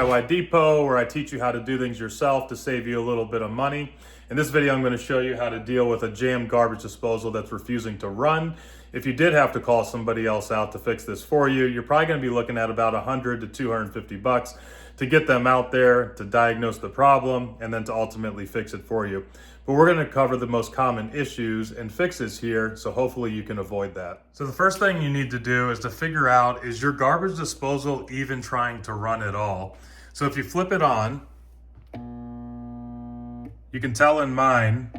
DIY Depot, where I teach you how to do things yourself to save you a little bit of money. In this video, I'm going to show you how to deal with a jammed garbage disposal that's refusing to run. If you did have to call somebody else out to fix this for you, you're probably going to be looking at about 100 to 250 bucks to get them out there to diagnose the problem and then to ultimately fix it for you. But we're going to cover the most common issues and fixes here, so hopefully you can avoid that. So the first thing you need to do is to figure out, is your garbage disposal even trying to run at all? So if you flip it on, you can tell in mine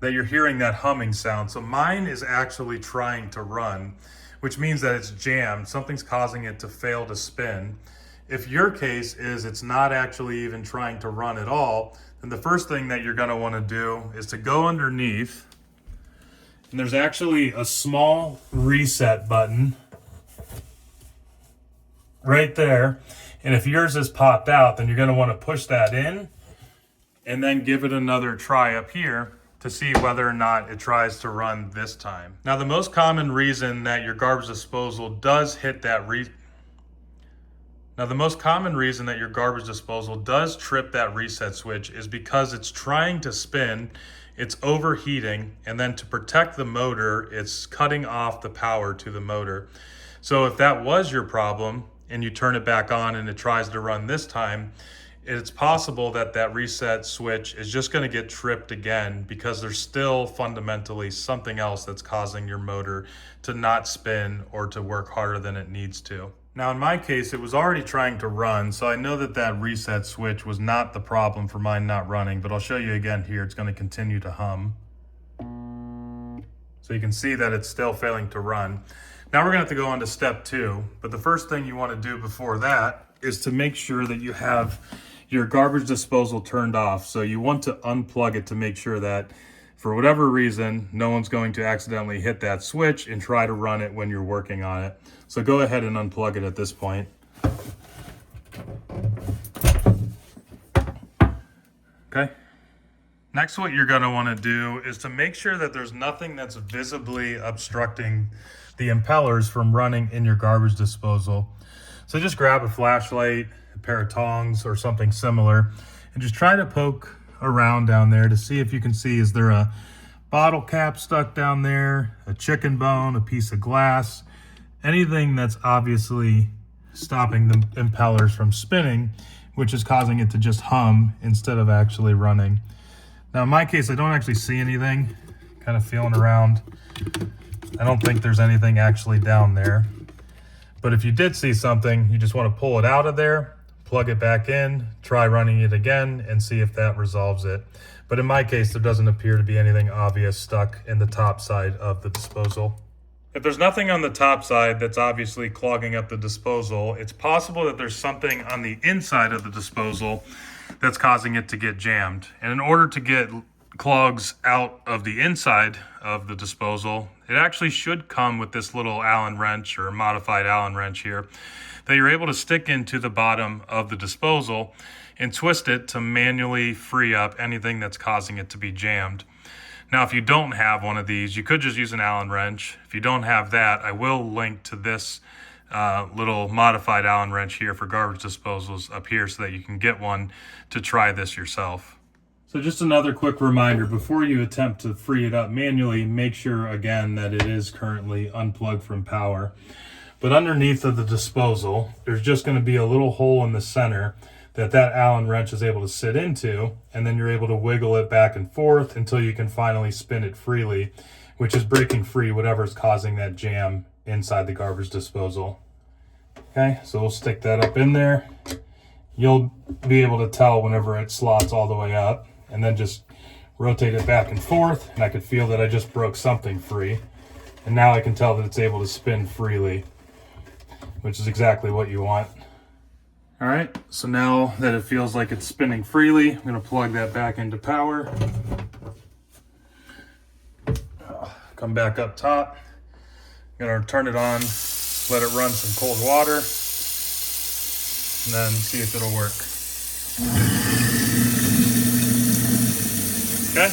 that you're hearing that humming sound. So mine is actually trying to run, which means that it's jammed. Something's causing it to fail to spin. If your case is it's not actually even trying to run at all, then the first thing that you're gonna wanna do is to go underneath, and there's actually a small reset button right there. And if yours is popped out, then you're gonna wanna push that in and then give it another try up here to see whether or not it tries to run this time. Now, the most common reason that your garbage disposal does hit that trip that reset switch is because it's trying to spin, it's overheating, and then to protect the motor, it's cutting off the power to the motor. So if that was your problem and you turn it back on and it tries to run this time, it's possible that that reset switch is just going to get tripped again because there's still fundamentally something else that's causing your motor to not spin or to work harder than it needs to. Now, in my case, it was already trying to run, so I know that that reset switch was not the problem for mine not running, but I'll show you again here. It's going to continue to hum. So you can see that it's still failing to run. Now we're going to have to go on to step 2, but the first thing you want to do before that is to make sure that you have your garbage disposal turned off. So you want to unplug it to make sure that for whatever reason, no one's going to accidentally hit that switch and try to run it when you're working on it. So go ahead and unplug it at this point. Okay. Next, what you're going to want to do is to make sure that there's nothing that's visibly obstructing the impellers from running in your garbage disposal. So just grab a flashlight, a pair of tongs, or something similar, and just try to poke around down there to see if you can see, is there a bottle cap stuck down there, a chicken bone, a piece of glass, anything that's obviously stopping the impellers from spinning, which is causing it to just hum instead of actually running. Now in my case, I don't actually see anything. Kind of feeling around. I don't think there's anything actually down there. But if you did see something, you just want to pull it out of there, plug it back in, try running it again, and see if that resolves it. But in my case, there doesn't appear to be anything obvious stuck in the top side of the disposal. If there's nothing on the top side that's obviously clogging up the disposal, it's possible that there's something on the inside of the disposal that's causing it to get jammed. And in order to get clogs out of the inside of the disposal, it actually should come with this little Allen wrench or modified Allen wrench here that you're able to stick into the bottom of the disposal and twist it to manually free up anything that's causing it to be jammed. Now, if you don't have one of these, you could just use an Allen wrench. If you don't have that, I will link to this little modified Allen wrench here for garbage disposals up here so that you can get one to try this yourself. So just another quick reminder, before you attempt to free it up manually, make sure again that it is currently unplugged from power. But underneath of the disposal, there's just going to be a little hole in the center that Allen wrench is able to sit into, and then you're able to wiggle it back and forth until you can finally spin it freely, which is breaking free whatever's causing that jam inside the garbage disposal. Okay, so we'll stick that up in there. You'll be able to tell whenever it slots all the way up, and then just rotate it back and forth, and I could feel that I just broke something free. And now I can tell that it's able to spin freely, which is exactly what you want. All right, so now that it feels like it's spinning freely, I'm gonna plug that back into power. Come back up top. I'm gonna turn it on, let it run some cold water, and then see if it'll work. Okay,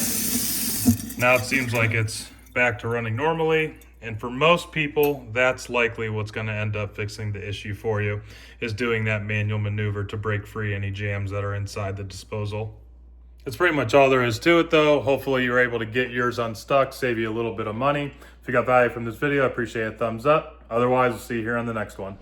now it seems like it's back to running normally. And for most people, that's likely what's going to end up fixing the issue for you, is doing that manual maneuver to break free any jams that are inside the disposal. That's pretty much all there is to it though. Hopefully you were able to get yours unstuck, save you a little bit of money. If you got value from this video, I appreciate a thumbs up. Otherwise, we'll see you here on the next one.